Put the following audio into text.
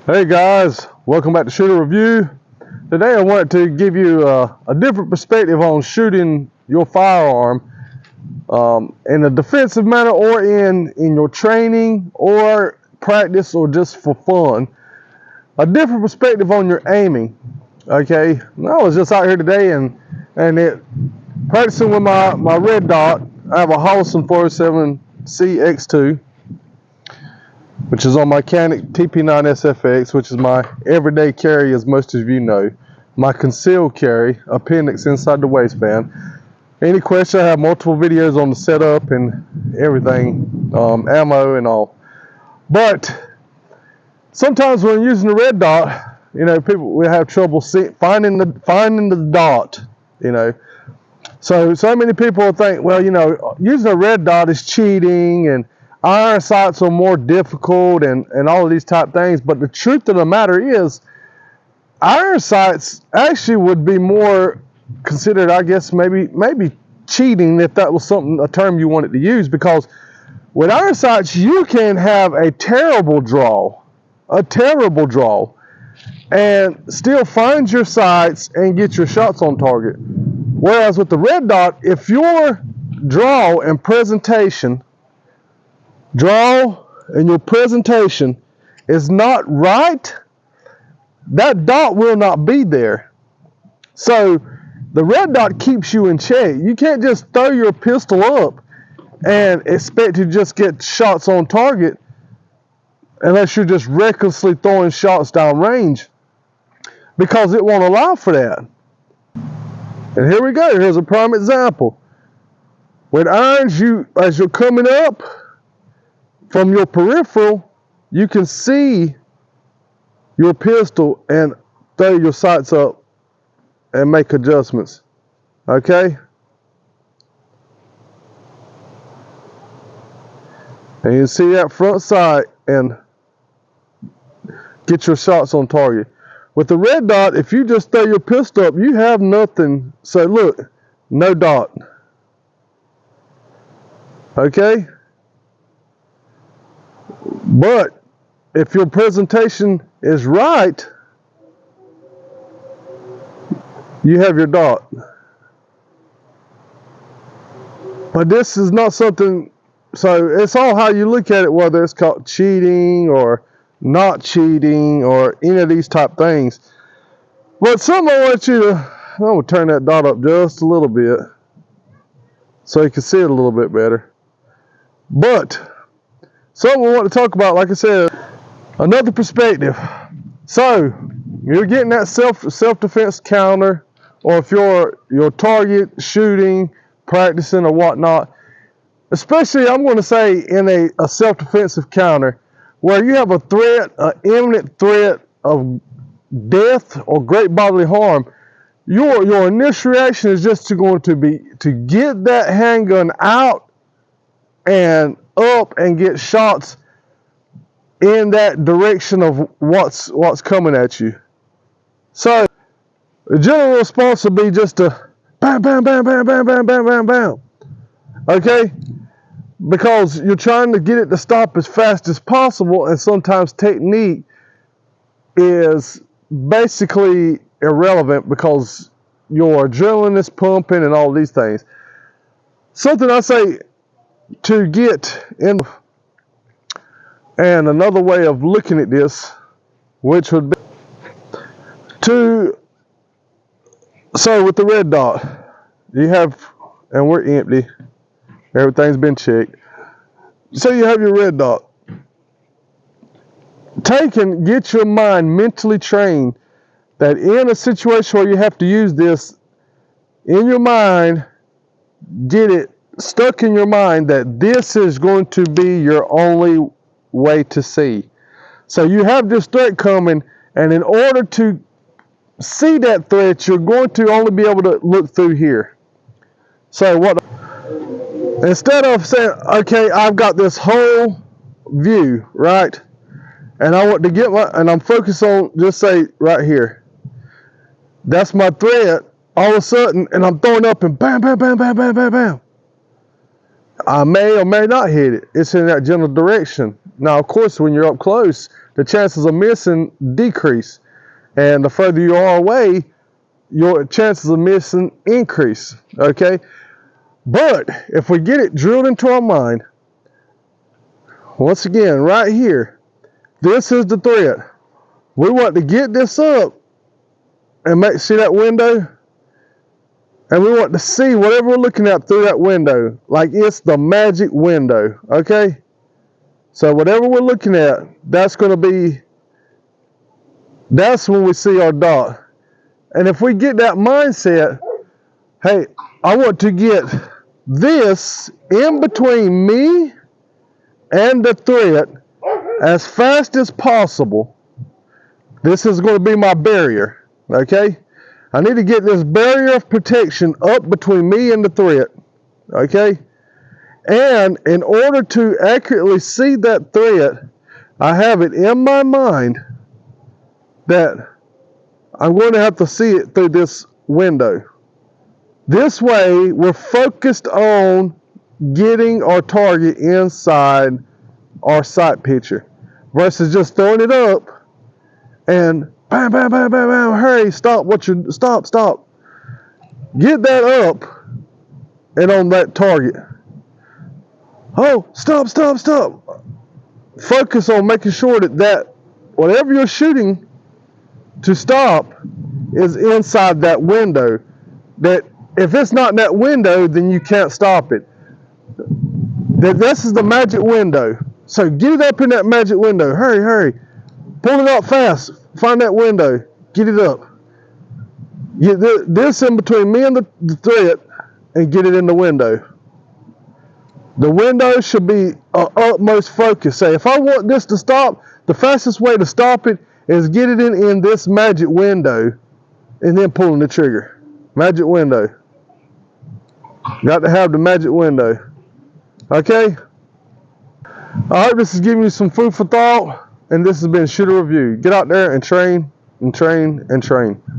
Hey guys, welcome back to Shooter Review. Today I wanted to give you a different perspective on shooting your firearm in a defensive manner or in your training or practice or just for fun. A different perspective on your aiming. Okay, I was just out here today and practicing with my red dot. I have a Holosun 407 CX2, which is on my Canik TP9 SFX, which is my everyday carry, as most of you know. My concealed carry, appendix inside the waistband. Any question, I have multiple videos on the setup and everything, ammo and all. But sometimes when using the red dot, people will have trouble finding the dot, So many people think, well, using a red dot is cheating and iron sights are more difficult and all of these type things. But the truth of the matter is, iron sights actually would be more considered, I guess, maybe cheating, if that was a term you wanted to use, because with iron sights you can have a terrible draw, and still find your sights and get your shots on target. Whereas with the red dot, if your draw and your presentation is not right, that dot will not be there. So the red dot keeps you in check. You can't just throw your pistol up and expect to just get shots on target unless you're just recklessly throwing shots down range, because it won't allow for that. And here we go. Here's a prime example. With irons, as you're coming up from your peripheral, you can see your pistol and throw your sights up and make adjustments. Okay? And you see that front sight and get your shots on target. With the red dot, if you just throw your pistol up, you have nothing. So look, no dot. Okay? But if your presentation is right, you have your dot. But this is not something, so it's all how you look at it, whether it's called cheating or not cheating or any of these type things. But something I want you to, I'm going to turn that dot up just a little bit so you can see it a little bit better. But something we want to talk about, like I said, another perspective. So you're getting that self-defense counter, or if you're target shooting, practicing or whatnot, especially I'm going to say in a self-defensive counter where you have an imminent threat of death or great bodily harm, your initial reaction is just going to be to get that handgun out and up and get shots in that direction of what's coming at you. So the general response would be just to bam, bam, bam, bam, bam, bam, bam, bam, bam. Okay? Because you're trying to get it to stop as fast as possible, and sometimes technique is basically irrelevant because your adrenaline is pumping and all these things. Something I say to get in, and another way of looking at this, which would be so with the red dot, you have, and we're empty, everything's been checked. So you have your red dot. Get your mind mentally trained that in a situation where you have to use this, in your mind, get it stuck in your mind that this is going to be your only way to see. So you have this threat coming, and in order to see that threat, you're going to only be able to look through here. So instead of saying, okay, I've got this whole view, right? And I want to and I'm focused on, just say right here. That's my threat. All of a sudden, and I'm throwing up and bam, bam, bam, bam, bam, bam, bam. I may or may not hit it. It's in that general direction. Now, of course, when you're up close, the chances of missing decrease. And the further you are away, your chances of missing increase, okay? But if we get it drilled into our mind, once again, right here, this is the threat. We want to get this up and see that window, and we want to see whatever we're looking at through that window, like it's the magic window, okay? So whatever we're looking at, that's when we see our dot. And if we get that mindset, hey, I want to get this in between me and the threat as fast as possible. This is going to be my barrier, okay? I need to get this barrier of protection up between me and the threat, okay? And in order to accurately see that threat, I have it in my mind that I'm going to have to see it through this window. This way, we're focused on getting our target inside our sight picture versus just throwing it up and bam, bam, bam, bam, bam, hurry, stop, stop. Get that up and on that target. Oh, stop. Focus on making sure that whatever you're shooting to stop is inside that window. That if it's not in that window, then you can't stop it. That this is the magic window. So get it up in that magic window. Hurry. Pull it up fast. Find that window. Get it up. Get this in between me and the threat and get it in the window. The window should be utmost focus. Say, if I want this to stop, the fastest way to stop it is get it in this magic window and then pulling the trigger. Magic window. Got to have the magic window. Okay? I hope this is giving you some food for thought, and this has been Shooter Review. Get out there and train and train and train.